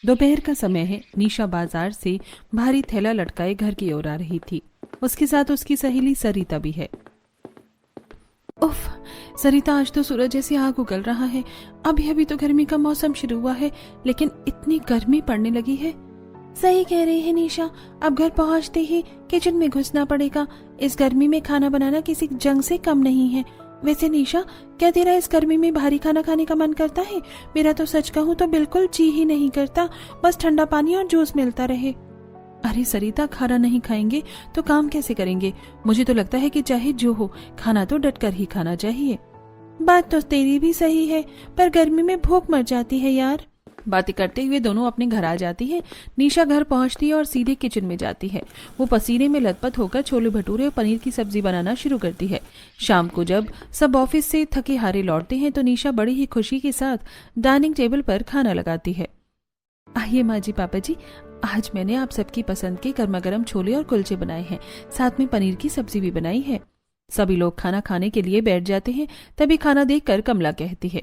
दोपहर का समय है। निशा बाजार से भारी थैला लटकाए घर की ओर आ रही थी। उसके साथ उसकी सहेली सरिता भी है। उफ, सरिता, आज तो सूरज जैसे आग उगल रहा है। अभी अभी तो गर्मी का मौसम शुरू हुआ है, लेकिन इतनी गर्मी पड़ने लगी है। सही कह रही है निशा, अब घर पहुंचते ही किचन में घुसना पड़ेगा। इस गर्मी में खाना बनाना किसी जंग से कम नहीं है। वैसे निशा, क्या तेरा इस गर्मी में भारी खाना खाने का मन करता है? मेरा तो सच कहूँ तो बिल्कुल जी ही नहीं करता, बस ठंडा पानी और जूस मिलता रहे। अरे सरिता, खाना नहीं खाएंगे तो काम कैसे करेंगे? मुझे तो लगता है कि चाहे जो हो, खाना तो डट कर ही खाना चाहिए। बात तो तेरी भी सही है, पर गर्मी में भूख मर जाती है यार। बातें करते हुए दोनों अपने घर आ जाती है। निशा घर पहुंचती है और सीधे किचन में जाती है। वो पसीने में लथपथ होकर छोले भटूरे और पनीर की सब्जी बनाना शुरू करती है। शाम को जब सब ऑफिस से थके हारे लौटते हैं तो निशा बड़ी ही खुशी के साथ डाइनिंग टेबल पर खाना लगाती है। आइए माँ जी, पापा जी, आज मैंने आप सबकी पसंद के गर्मा गर्म छोले और कुलचे बनाए हैं, साथ में पनीर की सब्जी भी बनाई है। सभी लोग खाना खाने के लिए बैठ जाते हैं। तभी खाना देखकर कमला कहती है,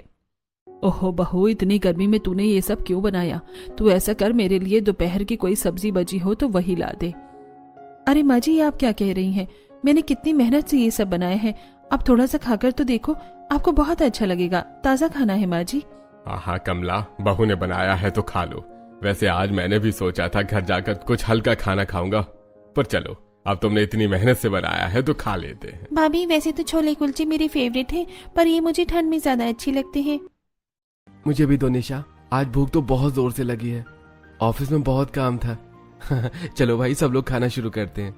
ओहो बहू, इतनी गर्मी में तूने ये सब क्यों बनाया? तू ऐसा कर, मेरे लिए दोपहर की कोई सब्जी बची हो तो वही ला दे। अरे माँ जी, आप क्या कह रही हैं? मैंने कितनी मेहनत से ये सब बनाए हैं। अब थोड़ा सा खाकर तो देखो, आपको बहुत अच्छा लगेगा। ताज़ा खाना है माँ जी। हाँ कमला, बहू ने बनाया है तो खा लो। वैसे आज मैंने भी सोचा था घर जाकर कुछ हल्का खाना खाऊंगा, पर चलो, अब तुमने इतनी मेहनत से बनाया है तो खा लेते हैं। भाभी, वैसे तो छोले कुलचे मेरे फेवरेट हैं, पर ये मुझे ठंड में ज्यादा अच्छे लगते हैं। मुझे भी दो निशा, आज भूख तो बहुत जोर से लगी है। ऑफिस में बहुत काम था। चलो भाई, सब लोग खाना शुरू करते हैं।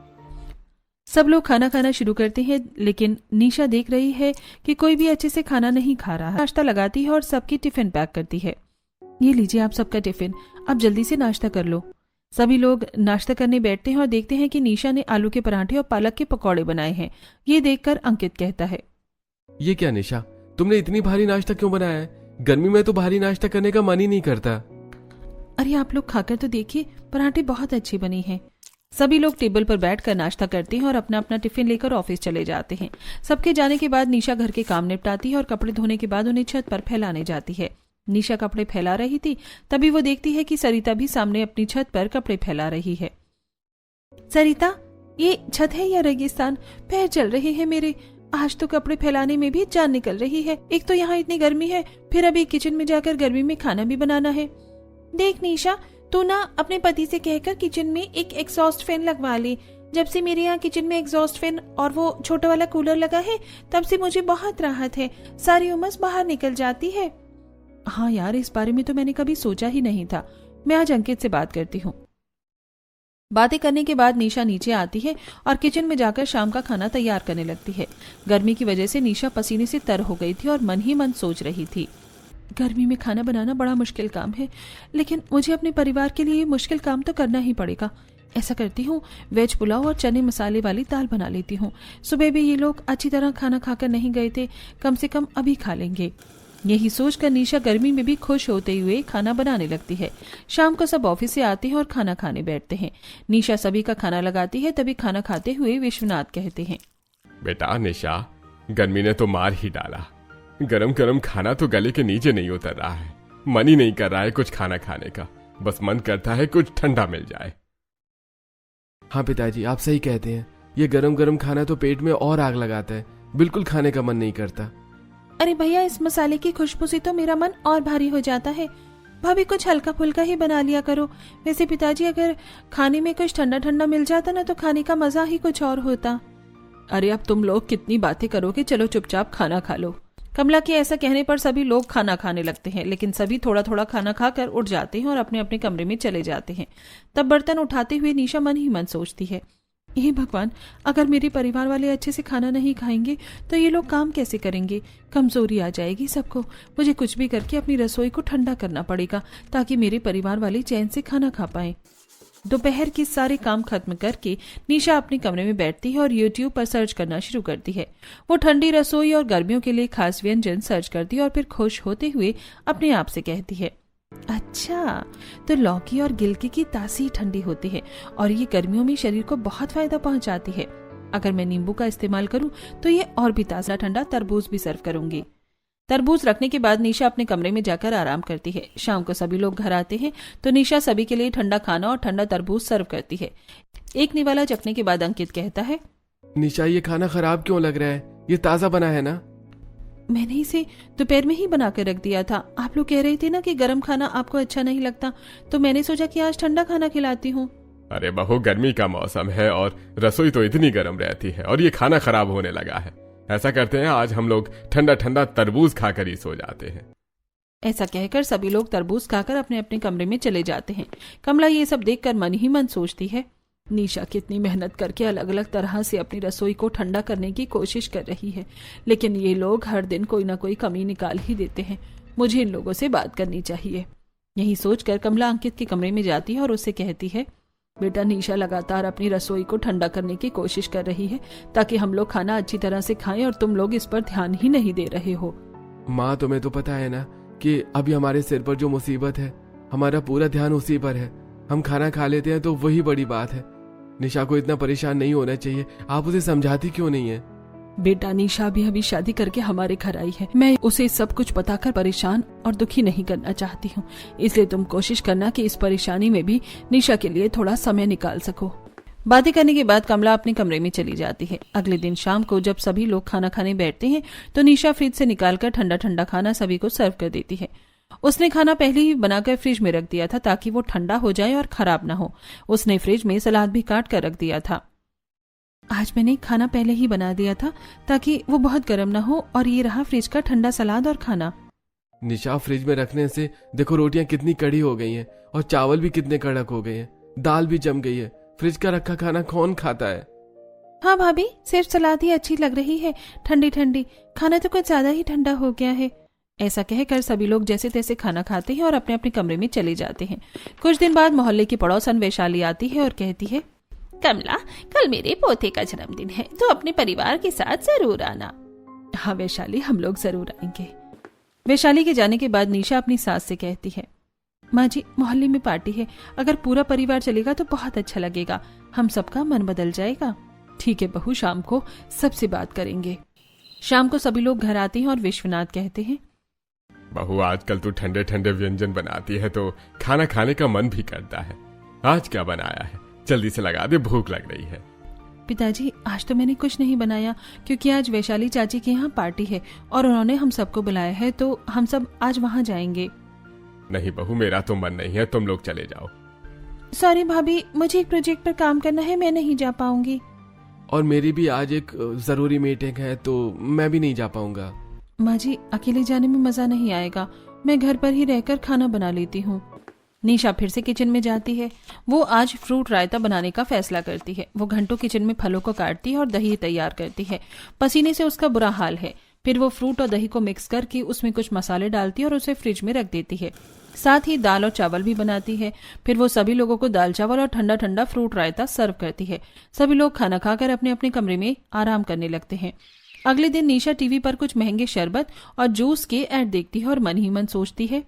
सब लोग खाना खाना शुरू करते हैं, लेकिन निशा देख रही है कि कोई भी अच्छे से खाना नहीं खा रहा है। नाश्ता लगाती है और सबकी टिफिन पैक करती है। ये लीजिए आप सबका टिफिन, अब जल्दी से नाश्ता कर लो। सभी लोग नाश्ता करने बैठते हैं और देखते हैं कि निशा ने आलू के पराठे और पालक के पकौड़े बनाए हैं। ये देखकर अंकित कहता है, ये क्या निशा, तुमने इतनी भारी नाश्ता क्यों बनाया है? गर्मी में तो भारी नाश्ता करने का मन ही नहीं करता। अरे आप लोग खाकर तो देखिए, पराठे बहुत अच्छे बने हैं। सभी लोग टेबल पर बैठकर नाश्ता करते हैं और अपना अपना टिफिन लेकर ऑफिस चले जाते हैं। सबके जाने के बाद निशा घर के काम निपटाती है और कपड़े धोने के बाद उन्हें छत पर फैलाने जाती है। निशा कपड़े फैला रही थी, तभी वो देखती है कि सरिता भी सामने अपनी छत पर कपड़े फैला रही है। सरिता, ये छत है या रेगिस्तान? पैर जल रहे हैं मेरे। आज तो कपड़े फैलाने में भी जान निकल रही है। एक तो यहाँ इतनी गर्मी है, फिर अभी किचन में जाकर गर्मी में खाना भी बनाना है। देख निशा, तू ना अपने पति से कहकर किचन में एक एग्जॉस्ट फैन लगवा ले। जब से मेरे यहाँ किचन में एग्जॉस्ट फैन और वो छोटा वाला कूलर लगा है, तब से मुझे बहुत राहत है। सारी उमस बाहर निकल जाती है। हाँ यार, इस बारे में तो मैंने कभी सोचा ही नहीं था। मैं आज अंकित से बात करती हूँ। बातें करने के बाद निशा नीचे आती है और किचन में जाकर शाम का खाना तैयार करने लगती है। गर्मी की वजह से निशा पसीने से तर हो गई थी और मन ही मन सोच रही थी, गर्मी में खाना बनाना बड़ा मुश्किल काम है, लेकिन मुझे अपने परिवार के लिए ये मुश्किल काम तो करना ही पड़ेगा। ऐसा करती हूँ, वेज पुलाव और चने मसाले वाली दाल बना लेती हूँ। सुबह भी ये लोग अच्छी तरह खाना खाकर नहीं गए थे, कम से कम अभी खा लेंगे। यही सोचकर निशा गर्मी में भी खुश होते हुए खाना बनाने लगती है। शाम को सब ऑफिस से आते हैं और खाना खाने बैठते हैं। निशा सभी का खाना लगाती है, तभी खाना खाते हुए विश्वनाथ कहते हैं, बेटा निशा, गर्मी ने तो मार ही डाला। गरम गरम खाना तो गले के नीचे नहीं उतर रहा है। मन ही नहीं कर रहा है कुछ खाना खाने का, बस मन करता है कुछ ठंडा मिल जाए। हाँ पिताजी, आप सही कहते हैं। ये गरम गरम खाना तो पेट में और आग लगाता है, बिल्कुल खाने का मन नहीं करता। अरे भैया, इस मसाले की खुशबू से तो मेरा मन और भारी हो जाता है। भाभी, कुछ हल्का फुल्का ही बना लिया करो। वैसे पिताजी, अगर खाने में कुछ ठंडा ठंडा मिल जाता ना तो खाने का मजा ही कुछ और होता। अरे अब तुम लोग कितनी बातें करोगे, चलो चुपचाप खाना खा लो। कमला के ऐसा कहने पर सभी लोग खाना खाने लगते हैं, लेकिन सभी थोड़ा थोड़ा खाना खाकर उठ जाते हैं और अपने अपने कमरे में चले जाते हैं। तब बर्तन उठाते हुए निशा मन ही मन सोचती है, हे भगवान, अगर मेरे परिवार वाले अच्छे से खाना नहीं खाएंगे तो ये लोग काम कैसे करेंगे? कमजोरी आ जाएगी सबको। मुझे कुछ भी करके अपनी रसोई को ठंडा करना पड़ेगा ताकि मेरे परिवार वाले चैन से खाना खा पाएं। दोपहर के सारे काम खत्म करके निशा अपने कमरे में बैठती है और YouTube पर सर्च करना शुरू करती है। वो ठंडी रसोई और गर्मियों के लिए खास व्यंजन सर्च करती है और फिर खुश होते हुए अपने आप से कहती है, अच्छा, तो लौकी और गिलकी की तासी ठंडी होती है और ये गर्मियों में शरीर को बहुत फायदा पहुंचाती है। अगर मैं नींबू का इस्तेमाल करूं तो ये और भी ताज़ा ठंडा तरबूज भी सर्व करूंगी। तरबूज रखने के बाद निशा अपने कमरे में जाकर आराम करती है। शाम को सभी लोग घर आते हैं तो निशा सभी के लिए ठंडा खाना और ठंडा तरबूज सर्व करती है। एक निवाला चखने के बाद अंकित कहता है, निशा ये खाना खराब क्यों लग रहा है? ये ताज़ा बना है ना? मैंने इसे दोपहर में ही बना कर रख दिया था। आप लोग कह रहे थे ना कि गर्म खाना आपको अच्छा नहीं लगता, तो मैंने सोचा कि आज ठंडा खाना खिलाती हूँ। अरे बहू, गर्मी का मौसम है और रसोई तो इतनी गर्म रहती है और ये खाना खराब होने लगा है। ऐसा करते हैं, आज हम लोग ठंडा ठंडा तरबूज खाकर ही सो जाते हैं। ऐसा कहकर सभी लोग तरबूज खाकर अपने अपने कमरे में चले जाते हैं। कमला ये सब देखकर मन ही मन सोचती है, निशा कितनी मेहनत करके अलग अलग तरह से अपनी रसोई को ठंडा करने की कोशिश कर रही है, लेकिन ये लोग हर दिन कोई ना कोई कमी निकाल ही देते हैं। मुझे इन लोगों से बात करनी चाहिए। यही सोचकर कमला अंकित के कमरे में जाती है और उससे कहती है, बेटा, निशा लगातार अपनी रसोई को ठंडा करने की कोशिश कर रही है ताकि हम लोग खाना अच्छी तरह से खाएं और तुम लोग इस पर ध्यान ही नहीं दे रहे हो। माँ, तुम्हें तो पता है ना कि अभी हमारे सिर पर जो मुसीबत है, हमारा पूरा ध्यान उसी पर है। हम खाना खा लेते हैं तो वही बड़ी बात है। निशा को इतना परेशान नहीं होना चाहिए। आप उसे समझाती क्यों नहीं है? बेटा, निशा भी अभी शादी करके हमारे घर आई है। मैं उसे सब कुछ बताकर परेशान और दुखी नहीं करना चाहती हूँ, इसलिए तुम कोशिश करना कि इस परेशानी में भी निशा के लिए थोड़ा समय निकाल सको। बातें करने के बाद कमला अपने कमरे में चली जाती है। अगले दिन शाम को जब सभी लोग खाना खाने बैठते हैं तो निशा फ्रिज से निकालकर ठंडा ठंडा खाना सभी को सर्व कर देती है। उसने खाना पहले ही बनाकर फ्रिज में रख दिया था ताकि वो ठंडा हो जाए और खराब ना हो। उसने फ्रिज में सलाद भी काट कर रख दिया था। आज मैंने खाना पहले ही बना दिया था ताकि वो बहुत गर्म ना हो, और ये रहा फ्रिज का ठंडा सलाद और खाना। निशा, फ्रिज में रखने से देखो रोटियां कितनी कड़ी हो गई हैं और चावल भी कितने कड़क हो गए हैं, दाल भी जम गई है। फ्रिज का रखा खाना कौन खाता है? हाँ भाभी, सिर्फ सलाद ही अच्छी लग रही है, ठंडी ठंडी। खाना तो कुछ ज्यादा ही ठंडा हो गया है। ऐसा कहकर सभी लोग जैसे तैसे खाना खाते हैं और अपने अपने कमरे में चले जाते हैं। कुछ दिन बाद मोहल्ले की पड़ोसन वैशाली आती है और कहती है, कमला, कल मेरे पोते का जन्मदिन है, तो अपने परिवार के साथ जरूर आना। हाँ वैशाली, हम लोग जरूर आएंगे। वैशाली के जाने के बाद निशा अपनी सास से कहती है, माँ जी, मोहल्ले में पार्टी है, अगर पूरा परिवार चलेगा तो बहुत अच्छा लगेगा, हम सबका मन बदल जाएगा। ठीक है बहू, शाम को सबसे बात करेंगे। शाम को सभी लोग घर आते हैं और विश्वनाथ कहते हैं, बहू, आजकल तू ठंडे ठंडे व्यंजन बनाती है तो खाना खाने का मन भी करता है। आज क्या बनाया है? जल्दी से लगा दे, भूख लग रही है। पिताजी, आज तो मैंने कुछ नहीं बनाया क्योंकि आज वैशाली चाची के यहाँ पार्टी है और उन्होंने हम सबको बुलाया है, तो हम सब आज वहाँ जाएंगे। नहीं बहू, मेरा तो मन नहीं है, तुम लोग चले जाओ। सॉरी भाभी, मुझे एक प्रोजेक्ट पर काम करना है, मैं नहीं जा पाऊंगी। और मेरी भी आज एक जरूरी मीटिंग है तो मैं भी नहीं जा पाऊंगा। माँ जी, अकेले जाने में मजा नहीं आएगा, मैं घर पर ही रहकर खाना बना लेती हूँ। निशा फिर से किचन में जाती है। वो आज फ्रूट रायता बनाने का फैसला करती है। वो घंटों किचन में फलों को काटती है और दही तैयार करती है। पसीने से उसका बुरा हाल है। फिर वो फ्रूट और दही को मिक्स करके उसमें कुछ मसाले डालती है और उसे फ्रिज में रख देती है। साथ ही दाल और चावल भी बनाती है। फिर वो सभी लोगों को दाल चावल और ठंडा ठंडा फ्रूट रायता सर्व करती है। सभी लोग खाना खाकर अपने अपने कमरे में आराम करने लगते हैं। अगले दिन निशा टीवी पर कुछ महंगे शरबत और जूस के ऐड देखती है और मन ही मन सोचती है,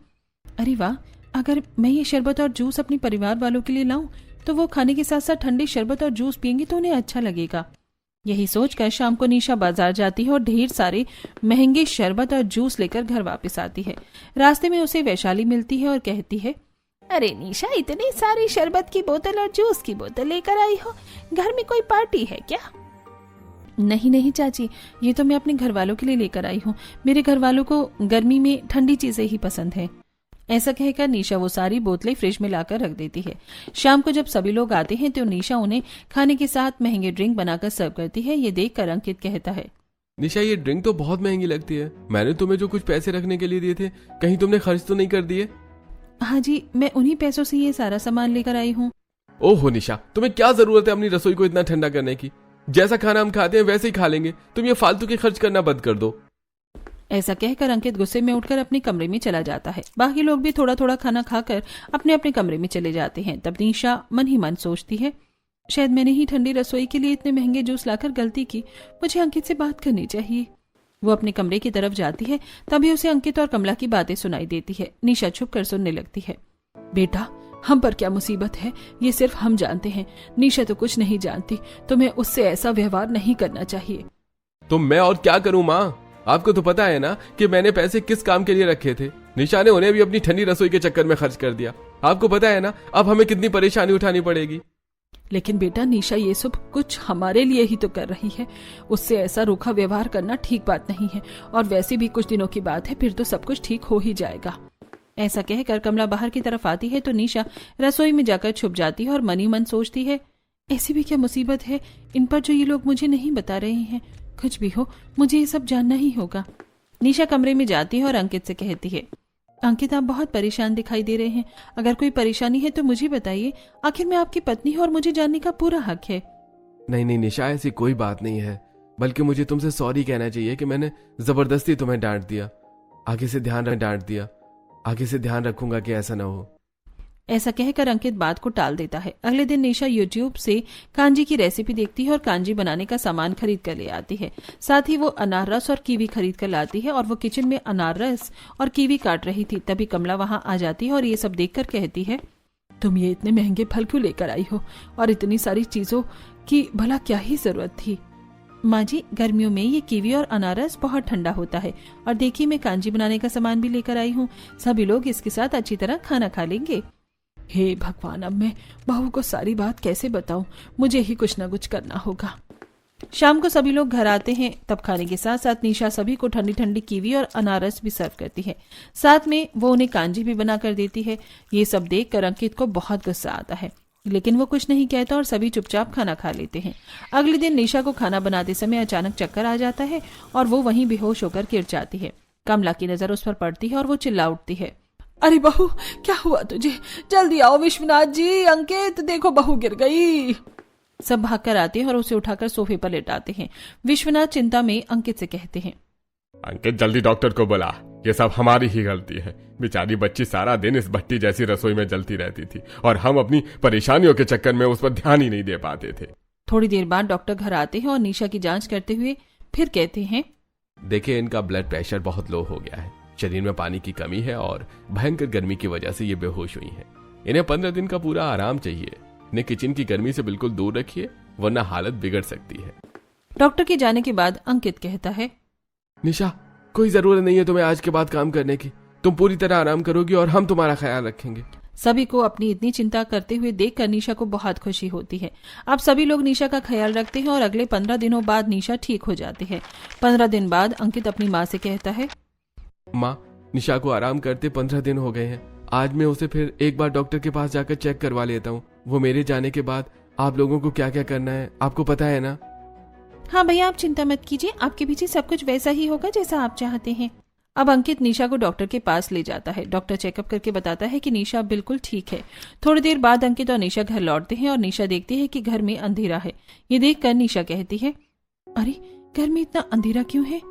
अरे वाह, अगर मैं ये शरबत और जूस अपने परिवार वालों के लिए लाऊं तो वो खाने के साथ साथ ठंडी शरबत और जूस पियेंगे तो उन्हें अच्छा लगेगा। यही सोचकर शाम को निशा बाजार जाती है और ढेर सारे महंगे शरबत और जूस लेकर घर वापस आती है। रास्ते में उसे वैशाली मिलती है और कहती है, अरे निशा, इतनी सारी शरबत की बोतल और जूस की बोतल लेकर आई हो, घर में कोई पार्टी है क्या? नहीं नहीं चाची, ये तो मैं अपने घर वालों के लिए लेकर आई हूँ। मेरे घर वालों को गर्मी में ठंडी चीजें ही पसंद है। ऐसा कहकर निशा वो सारी बोतलें फ्रिज में लाकर रख देती है। शाम को जब सभी लोग आते हैं तो निशा उन्हें खाने के साथ महंगे ड्रिंक बनाकर सर्व करती है। ये देखकर अंकित कहता है, निशा, ये ड्रिंक तो बहुत महंगी लगती है। मैंने तुम्हें जो कुछ पैसे रखने के लिए दिए थे, कहीं तुमने खर्च तो नहीं कर दिए? हाँ जी, मैं उन्हीं पैसों से ये सारा सामान लेकर आई हूँ। ओहो निशा, तुम्हें क्या जरूरत है अपनी रसोई को इतना ठंडा करने की? जैसा खाना हम खाते हैं वैसे ही खा लेंगे। तुम ये फालतू के खर्च करना बंद कर दो। ऐसा कहकर अंकित गुस्से में उठकर अपने कमरे में चला जाता है। बाकी लोग भी थोड़ा थोड़ा खाना खाकर अपने अपने कमरे में चले जाते हैं। तब निशा मन ही मन सोचती है, शायद मैंने ही ठंडी रसोई के लिए इतने महंगे जूस लाकर गलती की। मुझे अंकित से बात करनी चाहिए। वो अपने कमरे की तरफ जाती है, तभी उसे अंकित और कमला की बातें सुनाई देती है। निशा छुप कर सुनने लगती है। बेटा, हम पर क्या मुसीबत है ये सिर्फ हम जानते हैं। निशा तो कुछ नहीं जानती। तुम्हें उससे ऐसा व्यवहार नहीं करना चाहिए। तो मैं और क्या करूं माँ? आपको तो पता है ना कि मैंने पैसे किस काम के लिए रखे थे। निशा ने उन्हें भी अपनी ठंडी रसोई के चक्कर में खर्च कर दिया। आपको पता है ना अब हमें कितनी परेशानी उठानी पड़ेगी। लेकिन बेटा निशा ये सब कुछ हमारे लिए ही तो कर रही है, उससे ऐसा रूखा व्यवहार करना ठीक बात नहीं है। और वैसे भी कुछ दिनों की बात है, फिर तो सब कुछ ठीक हो ही जाएगा। ऐसा कहकर कमला बाहर की तरफ आती है तो निशा रसोई में जाकर छुप जाती है और मनी मन सोचती है, ऐसी भी क्या मुसीबत है इन पर जो ये लोग मुझे नहीं बता रहे हैं। कुछ भी हो मुझे ये सब जानना ही होगा। निशा कमरे में जाती है और अंकित से कहती है, अंकित आप बहुत परेशान दिखाई दे रहे हैं, अगर कोई परेशानी है तो मुझे बताइए, आखिर मैं आपकी पत्नी हूं और मुझे जानने का पूरा हक है। नहीं नहीं निशा, ऐसी कोई बात नहीं है, बल्कि मुझे तुमसे सॉरी कहना चाहिए कि मैंने जबरदस्ती तुम्हें डांट दिया। आगे से ध्यान रखूंगा कि ऐसा ना हो। ऐसा कहकर अंकित बात को टाल देता है। अगले दिन निशा यूट्यूब से कांजी की रेसिपी देखती है और कांजी बनाने का सामान खरीद कर ले आती है। साथ ही वो अनार रस और कीवी खरीद कर लाती है और वो किचन में अनार रस और कीवी काट रही थी। तभी कमला वहां आ जाती है और ये सब देखकर कहती है, तुम ये इतने महंगे फल क्यों लेकर आई हो और इतनी सारी चीजों की भला क्या ही जरूरत थी। माँ जी, गर्मियों में ये कीवी और अनारस बहुत ठंडा होता है और देखिए मैं कांजी बनाने का सामान भी लेकर आई हूँ, सभी लोग इसके साथ अच्छी तरह खाना खा लेंगे। हे भगवान, अब मैं बहू को सारी बात कैसे बताऊं, मुझे ही कुछ न कुछ करना होगा। शाम को सभी लोग घर आते हैं, तब खाने के साथ साथ निशा सभी को ठंडी ठंडी कीवी और अनारस भी सर्व करती है। साथ में वो उन्हें कांजी भी बना कर देती है। ये सब देखकर अंकित को बहुत गुस्सा आता है, लेकिन वो कुछ नहीं कहता और सभी चुपचाप खाना खा लेते हैं। अगले दिन निशा को खाना बनाते समय अचानक चक्कर आ जाता है और वो वहीं बेहोश होकर गिर जाती है। कमला की नजर उस पर पड़ती है और वो चिल्ला उठती है, अरे बहू क्या हुआ तुझे, जल्दी आओ विश्वनाथ जी, अंकित देखो बहू गिर गई। सब भागकर आते हैं और उसे उठाकर सोफे पर लेटाते हैं। विश्वनाथ चिंता में अंकित से कहते हैं, अंकित जल्दी डॉक्टर को बुला, ये सब हमारी ही गलती है। बेचारी बच्ची सारा दिन इस भट्टी जैसी रसोई में जलती रहती थी और हम अपनी परेशानियों के चक्कर में उस पर ध्यान ही नहीं दे पाते थे। थोड़ी देर बाद डॉक्टर घर आते हैं और निशा की जांच करते हुए फिर कहते हैं, देखिए इनका ब्लड प्रेशर बहुत लो हो गया है, शरीर में पानी की कमी है और भयंकर गर्मी की वजह से ये बेहोश हुई हैं। इन्हें 15 दिन का पूरा आराम चाहिए। इन्हें किचन की गर्मी से बिल्कुल दूर रखिए, वरना हालत बिगड़ सकती है। डॉक्टर के जाने के बाद अंकित कहता है, निशा कोई जरूरत नहीं है तुम्हें आज के बाद काम करने की, तुम पूरी तरह आराम करोगी और हम तुम्हारा ख्याल रखेंगे। सभी को अपनी इतनी चिंता करते हुए देखकर निशा को बहुत खुशी होती है। अब सभी लोग निशा का ख्याल रखते हैं और अगले 15 दिनों बाद निशा ठीक हो जाती है। 15 दिन बाद अंकित अपनी माँ से कहता है, माँ निशा को आराम करते 15 दिन हो गए हैं, आज मैं उसे फिर एक बार डॉक्टर के पास जाकर चेक करवा लेता हूँ। वो मेरे जाने के बाद आप लोगों को क्या क्या करना है आपको पता है ना। हाँ भैया आप चिंता मत कीजिए, आपके पीछे सब कुछ वैसा ही होगा जैसा आप चाहते हैं। अब अंकित निशा को डॉक्टर के पास ले जाता है। डॉक्टर चेकअप करके बताता है कि निशा बिल्कुल ठीक है। थोड़ी देर बाद अंकित और निशा घर लौटते हैं और निशा देखती है कि घर में अंधेरा है। ये देखकर निशा कहती है, अरे घर में इतना अंधेरा क्यों है?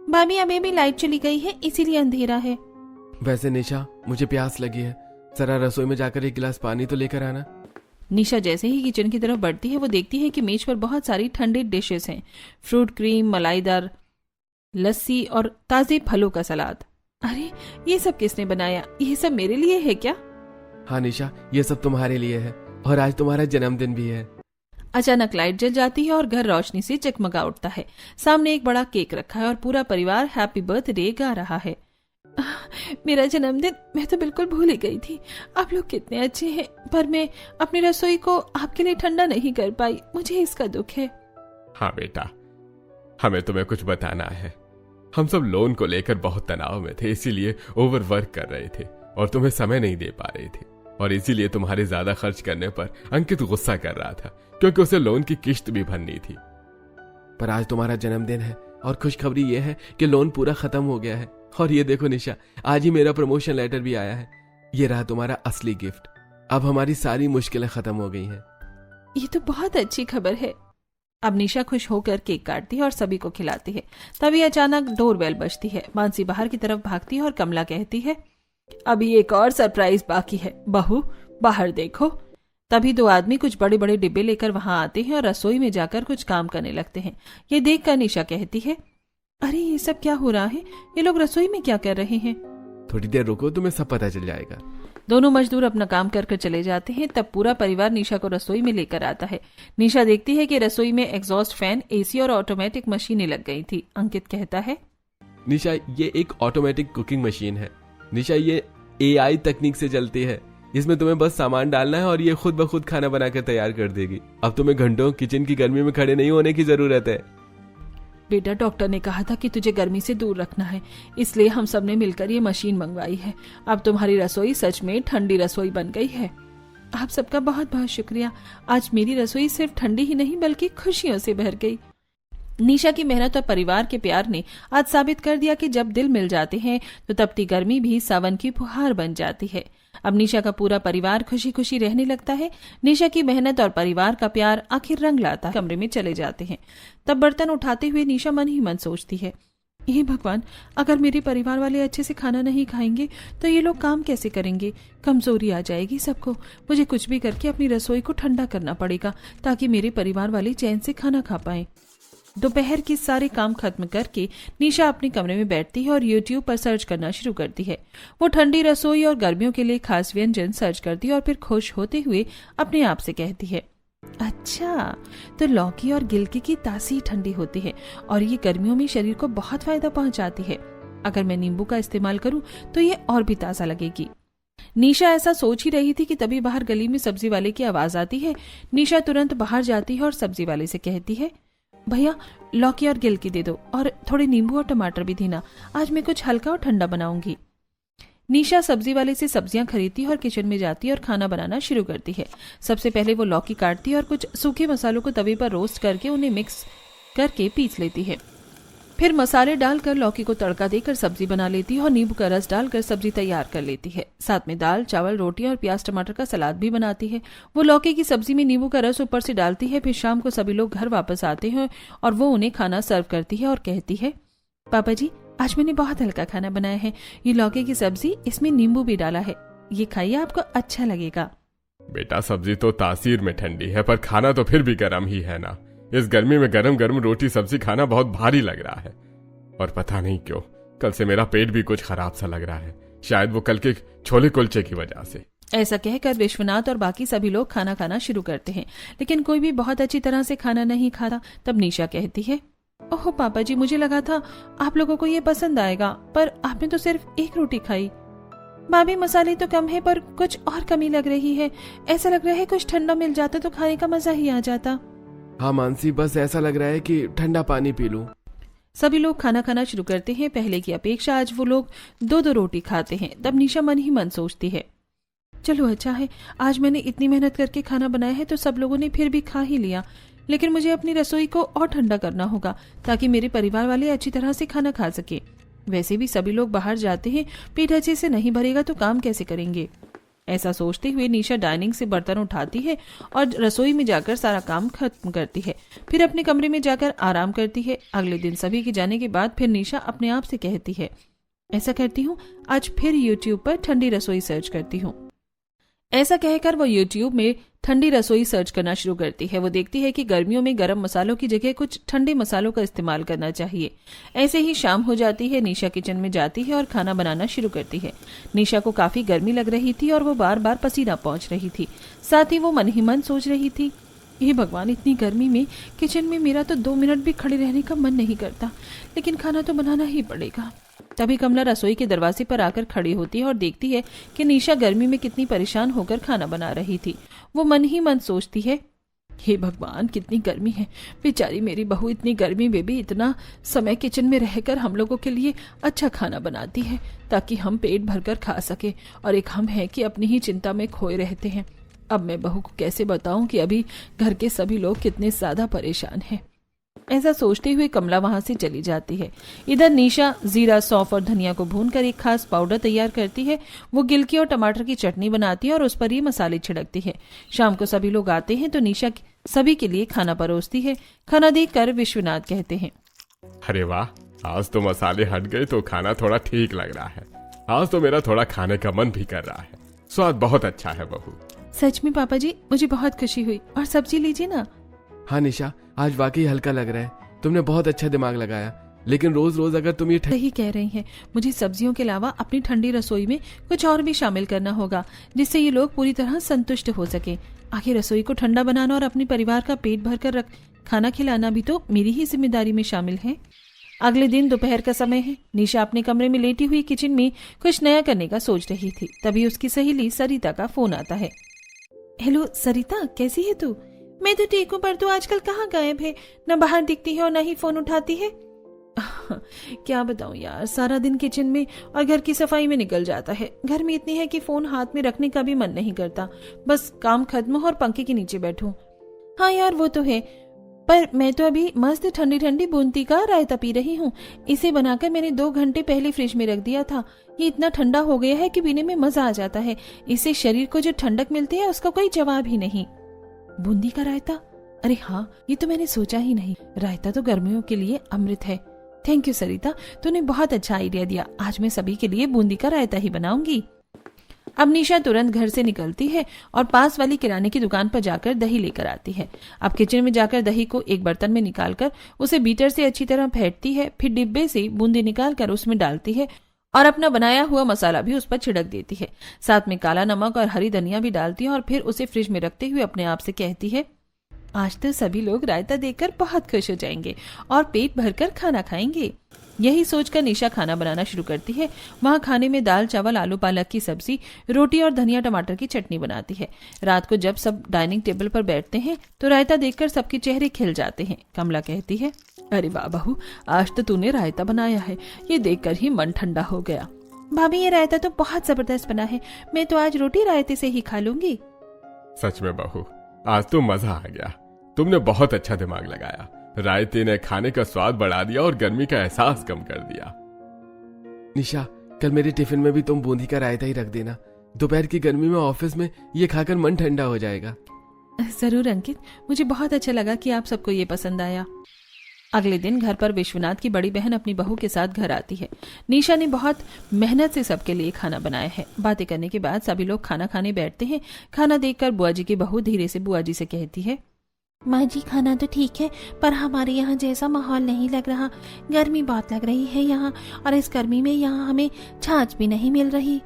भाभी अभी भी लाइट चली गई है इसीलिए अंधेरा है। वैसे निशा मुझे प्यास लगी है, जरा रसोई में जाकर एक गिलास पानी तो लेकर आना। निशा जैसे ही किचन की तरफ बढ़ती है वो देखती है कि मेज पर बहुत सारी ठंडी डिशेस हैं, फ्रूट क्रीम, मलाईदार लस्सी और ताजे फलों का सलाद। अरे ये सब किसने बनाया? ये सब मेरे लिए है क्या? हाँ निशा ये सब तुम्हारे लिए है और आज तुम्हारा जन्मदिन भी है। अचानक लाइट जल जाती है और घर रोशनी से जगमगा उठता है। सामने एक बड़ा केक रखा है और पूरा परिवार हैप्पी बर्थडे गा रहा है। मेरा जन्मदिन, मैं तो बिल्कुल भूल ही गई थी। आप लोग कितने अच्छे हैं, पर मैं अपनी रसोई को आपके लिए ठंडा नहीं कर पाई, मुझे इसका दुख है। हाँ बेटा, हमें तुम्हें कुछ बताना है। हम सब लोन को लेकर बहुत तनाव में थे, इसीलिए ओवर वर्क कर रहे थे और तुम्हें समय नहीं दे पा रहे थे, और इसीलिए तुम्हारे ज्यादा खर्च करने पर अंकित गुस्सा कर रहा था क्योंकि उसे लोन की किश्त भी भरनी थी। पर आज तुम्हारा जन्मदिन है और खुशखबरी ये है कि लोन पूरा खत्म हो गया है। और ये देखो निशा, आज ही मेरा प्रमोशन लेटर भी आया है। ये रहा तुम्हारा असली गिफ्ट। अब हमारी सारी मुश्किलें खत्म हो गई हैं। ये तो बहुत अच्छी खबर है। अब निशा खुश होकर केक काटती है और सभी को खिलाती है। तभी अचानक डोरबेल बजती है। मानसी बाहर की तरफ भागती है और कमला कहती है, अभी एक और सरप्राइज बाकी है, बहू बाहर देखो। तभी दो आदमी कुछ बड़े बड़े डिब्बे लेकर वहां आते हैं और रसोई में जाकर कुछ काम करने लगते हैं। ये देखकर निशा कहती है, अरे ये सब क्या हो रहा है? ये लोग रसोई में क्या कर रहे हैं? थोड़ी देर रुको, तुम्हें सब पता चल जाएगा। दोनों मजदूर अपना काम कर कर चले जाते हैं। तब पूरा परिवार निशा को रसोई में लेकर आता है। निशा देखती है कि रसोई में एग्जॉस्ट फैन, एसी और ऑटोमेटिक मशीनें लग गई थी। अंकित कहता है, निशा ये एक ऑटोमेटिक कुकिंग मशीन है। निशा ये AI तकनीक से चलती है। इसमें तुम्हें बस सामान डालना है और ये खुद ब खुद खाना बनाकर तैयार कर देगी। अब तुम्हें घंटों किचन की गर्मी में खड़े नहीं होने की जरूरत है। बेटा, डॉक्टर ने कहा था कि तुझे गर्मी से दूर रखना है, इसलिए हम सब ने मिलकर ये मशीन मंगवाई है। अब तुम्हारी रसोई सच में ठंडी रसोई बन गई है। आप सबका बहुत बहुत शुक्रिया। आज मेरी रसोई सिर्फ ठंडी ही नहीं बल्कि खुशियों से भर गई। निशा की मेहनत और परिवार के प्यार ने आज साबित कर दिया कि जब दिल मिल जाते हैं तो तपती गर्मी भी सावन की फुहार बन जाती है। अब निशा का पूरा परिवार खुशी खुशी रहने लगता है। निशा की मेहनत और परिवार का प्यार आखिर रंग लाता है। कमरे में चले जाते हैं। तब बर्तन उठाते हुए निशा मन ही मन सोचती है, हे भगवान, अगर मेरे परिवार वाले अच्छे से खाना नहीं खाएंगे तो ये लोग काम कैसे करेंगे? कमजोरी आ जाएगी सबको। मुझे कुछ भी करके अपनी रसोई को ठंडा करना पड़ेगा ताकि मेरे परिवार वाले चैन से खाना खा पाए। दोपहर के सारे काम खत्म करके निशा अपने कमरे में बैठती है और YouTube पर सर्च करना शुरू करती है। वो ठंडी रसोई और गर्मियों के लिए खास व्यंजन सर्च करती है और फिर खुश होते हुए अपने आप से कहती है, अच्छा, तो लौकी और गिलकी की तासी ठंडी होती है और ये गर्मियों में शरीर को बहुत फायदा पहुंचाती है। अगर मैं नींबू का इस्तेमाल करूं तो ये और भी ताजा लगेगी। निशा ऐसा सोच ही रही थी कि तभी बाहर गली में सब्जी वाले की आवाज आती है। निशा तुरंत बाहर जाती है और सब्जी वाले से कहती है, भैया लौकी और गिलकी दे दो और थोड़े नींबू और टमाटर भी देना। आज मैं कुछ हल्का और ठंडा बनाऊंगी। निशा सब्जी वाले से सब्जियां खरीदती है और किचन में जाती है और खाना बनाना शुरू करती है। सबसे पहले वो लौकी काटती है और कुछ सूखे मसालों को तवे पर रोस्ट करके उन्हें मिक्स करके पीस लेती है। फिर मसाले डालकर लौकी को तड़का देकर सब्जी बना लेती है और नींबू का रस डालकर सब्जी तैयार कर लेती है। साथ में दाल, चावल, रोटी और प्याज टमाटर का सलाद भी बनाती है। वो लौकी की सब्जी में नींबू का रस ऊपर से डालती है। फिर शाम को सभी लोग घर वापस आते हैं और वो उन्हें खाना सर्व करती है और कहती है, पापा जी, आज मैंने बहुत हल्का खाना बनाया है। ये लौकी की सब्जी, इसमें नींबू भी डाला है। ये खाइए, आपको अच्छा लगेगा। बेटा, सब्जी तो तासीर में ठंडी है पर खाना तो फिर भी गर्म ही है ना। इस गर्मी में गरम गरम रोटी सब्जी खाना बहुत भारी लग रहा है और पता नहीं क्यों कल से मेरा पेट भी कुछ खराब सा लग रहा है। शायद वो कल के छोले कुलचे की वजह से। ऐसा कहकर विश्वनाथ और बाकी सभी लोग खाना खाना शुरू करते हैं, लेकिन कोई भी बहुत अच्छी तरह से खाना नहीं खाता। तब निशा कहती है, ओह पापा जी, मुझे लगा था आप लोगों को ये पसंद आएगा, पर आपने तो सिर्फ एक रोटी खाई। भाभी, मसाले तो कम है पर कुछ और कमी लग रही है। ऐसा लग रहा है कुछ ठंडा मिल जाता तो खाने का मजा ही आ जाता। हाँ मानसी, बस ऐसा लग रहा है कि ठंडा पानी पी लूं। सभी लोग खाना खाना शुरू करते हैं। पहले की अपेक्षा आज वो लोग 2-2 रोटी खाते हैं। तब निशा मन ही मन सोचती है, चलो अच्छा है, आज मैंने इतनी मेहनत करके खाना बनाया है तो सब लोगों ने फिर भी खा ही लिया, लेकिन मुझे अपनी रसोई को और ठंडा करना होगा ताकि मेरे परिवार वाले अच्छी तरह से खाना खा सके। वैसे भी सभी लोग बाहर जाते हैं, पेट अच्छे से नहीं भरेगा तो काम कैसे करेंगे। ऐसा सोचते हुए निशा डाइनिंग से बर्तन उठाती है और रसोई में जाकर सारा काम खत्म करती है। फिर अपने कमरे में जाकर आराम करती है। अगले दिन सभी के जाने के बाद फिर निशा अपने आप से कहती है, ऐसा करती हूँ, आज फिर YouTube पर ठंडी रसोई सर्च करती हूँ। ऐसा कहकर वो YouTube में ठंडी रसोई सर्च करना शुरू करती है। वो देखती है कि गर्मियों में गर्म मसालों की जगह कुछ ठंडे मसालों का इस्तेमाल करना चाहिए। ऐसे ही शाम हो जाती है। निशा किचन में जाती है और खाना बनाना शुरू करती है। निशा को काफी गर्मी लग रही थी और वो बार बार पसीना पहुंच रही थी। साथ ही वो मन ही मन सोच रही थी, हे भगवान, इतनी गर्मी में किचन में मेरा तो 2 मिनट भी खड़े रहने का मन नहीं करता, लेकिन खाना तो बनाना ही पड़ेगा। तभी कमला रसोई के दरवाजे पर आकर खड़ी होती है और देखती है कि निशा गर्मी में कितनी परेशान होकर खाना बना रही थी। वो मन ही मन सोचती है, हे भगवान, कितनी गर्मी है। बेचारी मेरी बहू इतनी गर्मी में भी इतना समय किचन में रहकर हम लोगों के लिए अच्छा खाना बनाती है ताकि हम पेट भरकर खा सके, और एक हम हैं कि अपनी ही चिंता में खोए रहते हैं। अब मैं बहू को कैसे बताऊं कि अभी घर के सभी लोग कितने ज्यादा परेशान हैं। ऐसा सोचते हुए कमला वहां से चली जाती है। इधर निशा जीरा, सौंफ और धनिया को भूनकर एक खास पाउडर तैयार करती है। वो गिलकी और टमाटर की चटनी बनाती है और उस पर ये मसाले छिड़कती है। शाम को सभी लोग आते हैं तो निशा सभी के लिए खाना परोसती है। खाना देखकर विश्वनाथ कहते हैं, अरे वाह, आज तो मसाले हट गए तो खाना थोड़ा ठीक लग रहा है। आज तो मेरा थोड़ा खाने का मन भी कर रहा है। स्वाद बहुत अच्छा है बहू। सच में पापा जी, मुझे बहुत खुशी हुई। और सब्जी लीजिए ना। हाँ निशा, आज वाकई हल्का लग रहा है। तुमने बहुत अच्छा दिमाग लगाया, लेकिन रोज रोज अगर तुम ये सही कह रही हैं, मुझे सब्जियों के अलावा अपनी ठंडी रसोई में कुछ और भी शामिल करना होगा जिससे ये लोग पूरी तरह संतुष्ट हो सके। आखिर रसोई को ठंडा बनाना और अपने परिवार का पेट भरकर खाना खिलाना भी तो मेरी ही जिम्मेदारी में शामिल है। अगले दिन दोपहर का समय है। निशा अपने कमरे में लेटी हुई किचन में कुछ नया करने का सोच रही थी। तभी उसकी सहेली सरिता का फोन आता है। हेलो सरिता, कैसी है तू? मैं तो ठीक हूँ, पर तू आजकल कहाँ गायब है? न बाहर दिखती है और न ही फोन उठाती है। क्या बताऊं यार, सारा दिन किचन में और घर की सफाई में निकल जाता है। घर में इतनी है कि फोन हाथ में रखने का भी मन नहीं करता। बस काम खत्म हो और पंखे के नीचे बैठूं। हाँ यार, वो तो है, पर मैं तो अभी मस्त ठंडी ठंडी बूंदी का रायता पी रही हूँ। इसे बनाकर मैंने 2 घंटे पहले फ्रिज में रख दिया था। ये इतना ठंडा हो गया है कि पीने में मजा आ जाता है। इससे शरीर को जो ठंडक मिलती है उसका कोई जवाब ही नहीं। बूंदी का रायता? अरे हाँ, ये तो मैंने सोचा ही नहीं। रायता तो गर्मियों के लिए अमृत है। थैंक यू सरिता, तूने बहुत अच्छा आइडिया दिया। आज मैं सभी के लिए बूंदी का रायता ही बनाऊंगी। अब निशा तुरंत घर से निकलती है और पास वाली किराने की दुकान पर जाकर दही लेकर आती है। अब किचन में जाकर दही को एक बर्तन में निकालकर उसे बीटर से अच्छी तरह फेंटती है। फिर डिब्बे से बूंदी निकालकर उसमें डालती है और अपना बनाया हुआ मसाला भी उस पर छिड़क देती है। साथ में काला नमक और हरी धनिया भी डालती है और फिर उसे फ्रिज में रखते हुए अपने आप से कहती है, आज तो सभी लोग रायता देखकर बहुत खुश हो जाएंगे और पेट भरकर खाना खाएंगे। यही सोचकर निशा खाना बनाना शुरू करती है। वहाँ खाने में दाल चावल, आलू पालक की सब्जी, रोटी और धनिया टमाटर की चटनी बनाती है। रात को जब सब डाइनिंग टेबल पर बैठते हैं तो रायता देखकर सबके चेहरे खिल जाते हैं। कमला कहती है, अरे वाह बहू, आज तो तूने रायता बनाया है, ये देखकर ही मन ठंडा हो गया। भाभी, ये रायता तो बहुत जबरदस्त बना है। मैं तो आज रोटी रायते से ही खा लूंगी। सच में बहू, आज तो मजा आ गया। तुमने बहुत अच्छा दिमाग लगाया। रायते ने खाने का स्वाद बढ़ा दिया और गर्मी का एहसास कम कर दिया। निशा, कल मेरे टिफिन में भी तुम बूंदी का रायता ही रख देना। दोपहर की गर्मी में ऑफिस में ये खाकर मन ठंडा हो जाएगा। जरूर अंकित, मुझे बहुत अच्छा लगा कि आप सबको ये पसंद आया। अगले दिन घर पर विश्वनाथ की बड़ी बहन अपनी बहू के साथ घर आती है। निशा ने बहुत मेहनत से सबके लिए खाना बनाया है। बातें करने के बाद सभी लोग खाना खाने बैठते हैं। खाना देखकर बुआ जी की बहू धीरे से बुआ जी से कहती है, माँ जी, खाना तो ठीक है, पर हमारे यहाँ जैसा माहौल नहीं लग रहा। गर्मी बहुत लग रही है यहाँ, और इस गर्मी में यहाँ हमें छाछ भी नहीं मिल रही।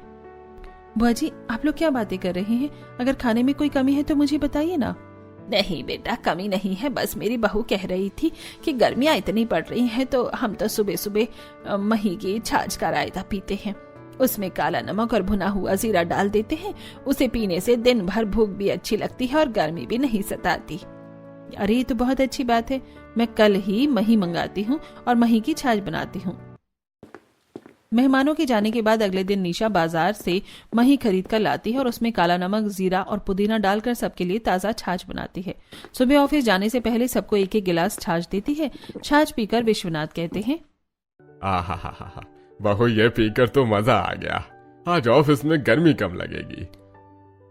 बुआ जी, आप लोग क्या बातें कर रहे हैं? अगर खाने में कोई कमी है तो मुझे बताइए ना। नहीं बेटा, कमी नहीं है। बस मेरी बहू कह रही थी कि गर्मियाँ इतनी पड़ रही हैं तो हम तो सुबह सुबह मही की छाछ का रायता पीते हैं। उसमें काला नमक और भुना हुआ जीरा डाल देते हैं। उसे पीने से दिन भर भूख भी अच्छी लगती है और गर्मी भी नहीं सताती। अरे ये तो बहुत अच्छी बात है। मैं कल ही मही मंगाती हूँ और मही की छाछ बनाती हूँ। मेहमानों के जाने के बाद अगले दिन निशा बाजार से मही खरीद कर लाती है और उसमें काला नमक, जीरा और पुदीना डालकर सबके लिए ताज़ा छाछ बनाती है। सुबह ऑफिस जाने से पहले सबको एक एक गिलास छाछ देती है। छाछ पीकर विश्वनाथ कहते हैं, आहा, बहू, ये पीकर तो मजा आ गया। आज ऑफिस में गर्मी कम लगेगी।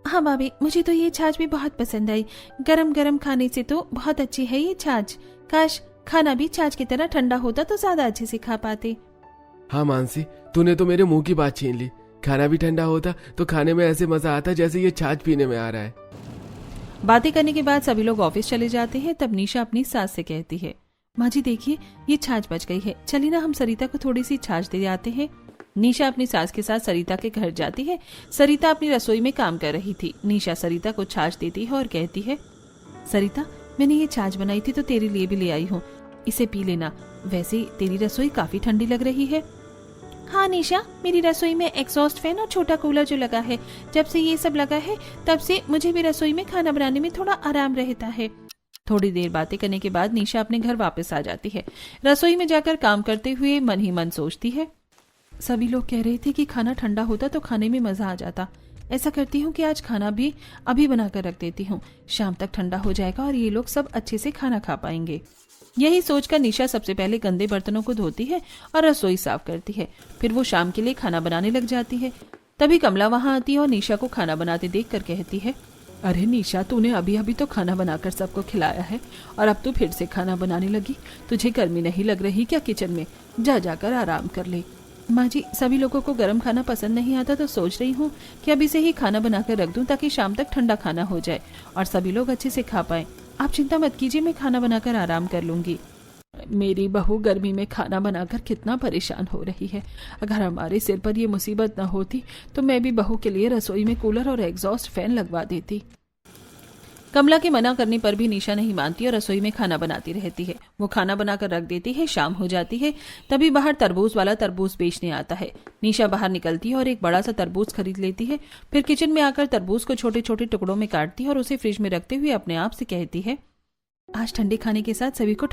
हाँ भाभी, मुझे तो ये छाछ भी बहुत पसंद आई। गरम गरम खाने से तो बहुत अच्छी है ये छाछ। काश खाना भी छाछ की तरह ठंडा होता तो ज्यादा अच्छे से खा पाते। हाँ मानसी, तूने तो मेरे मुंह की बात छीन ली। खाना भी ठंडा होता तो खाने में ऐसे मजा आता जैसे ये छाछ पीने में आ रहा है। बातें करने के बाद सभी लोग ऑफिस चले जाते हैं। तब निशा अपनी सास से कहती है, माँ जी देखिए, ये छाछ बच गई है। चलिए ना हम सरिता को थोड़ी सी छाछ दे आते हैं। निशा अपनी सास के साथ सरिता के घर जाती है। सरिता अपनी रसोई में काम कर रही थी। निशा सरिता को छाछ देती है और कहती है, सरिता, मैंने ये छाछ बनाई थी तो तेरे लिए भी ले आई हूँ, इसे पी लेना। वैसे तेरी रसोई काफी ठंडी लग रही है। हाँ निशा, मेरी रसोई में एग्जॉस्ट फैन और छोटा कूलर जो लगा है, जब से ये सब लगा है तब से मुझे भी रसोई में खाना बनाने में थोड़ा आराम रहता है। थोड़ी देर बातें करने के बाद निशा अपने घर वापस आ जाती है। रसोई में जाकर काम करते हुए मन ही मन सोचती है, सभी लोग कह रहे थे कि खाना ठंडा होता तो खाने में मजा आ जाता। ऐसा करती हूँ कि आज खाना भी अभी बनाकर रख देती हूँ। शाम तक ठंडा हो जाएगा और ये लोग सब अच्छे से खाना खा पाएंगे। यही सोचकर निशा सबसे पहले गंदे बर्तनों को धोती है और रसोई साफ करती है। फिर वो शाम के लिए खाना बनाने लग जाती है। तभी कमला वहां आती है और निशा को खाना बनाते देखकर कहती है, अरे निशा, तूने अभी अभी तो खाना बनाकर सबको खिलाया है और अब तू फिर से खाना बनाने लगी। तुझे गर्मी नहीं लग रही क्या किचन में? जा जाकर आराम कर ले। माँ जी, सभी लोगों को गर्म खाना पसंद नहीं आता तो सोच रही हूँ कि अभी से ही खाना बनाकर रख दूं ताकि शाम तक ठंडा खाना हो जाए और सभी लोग अच्छे से खा पाएं। आप चिंता मत कीजिए, मैं खाना बनाकर आराम कर लूंगी। मेरी बहू गर्मी में खाना बनाकर कितना परेशान हो रही है। अगर हमारे सिर पर ये मुसीबत न होती तो मैं भी बहू के लिए रसोई में कूलर और एग्जॉस्ट फैन लगवा देती। कमला के मना करने पर भी निशा नहीं मानती और रसोई में खाना बनाती रहती है। वो खाना बनाकर रख देती है। शाम हो जाती है, तभी बाहर तरबूज वाला तरबूज बेचने आता है। निशा बाहर निकलती है और एक बड़ा सा तरबूज खरीद लेती है। फिर किचन में आकर तरबूज को छोटे छोटे टुकड़ों में काटती है और उसे फ्रिज में रखते हुए अपने आप से कहती है, आज ठंडे खाने के साथ सभी को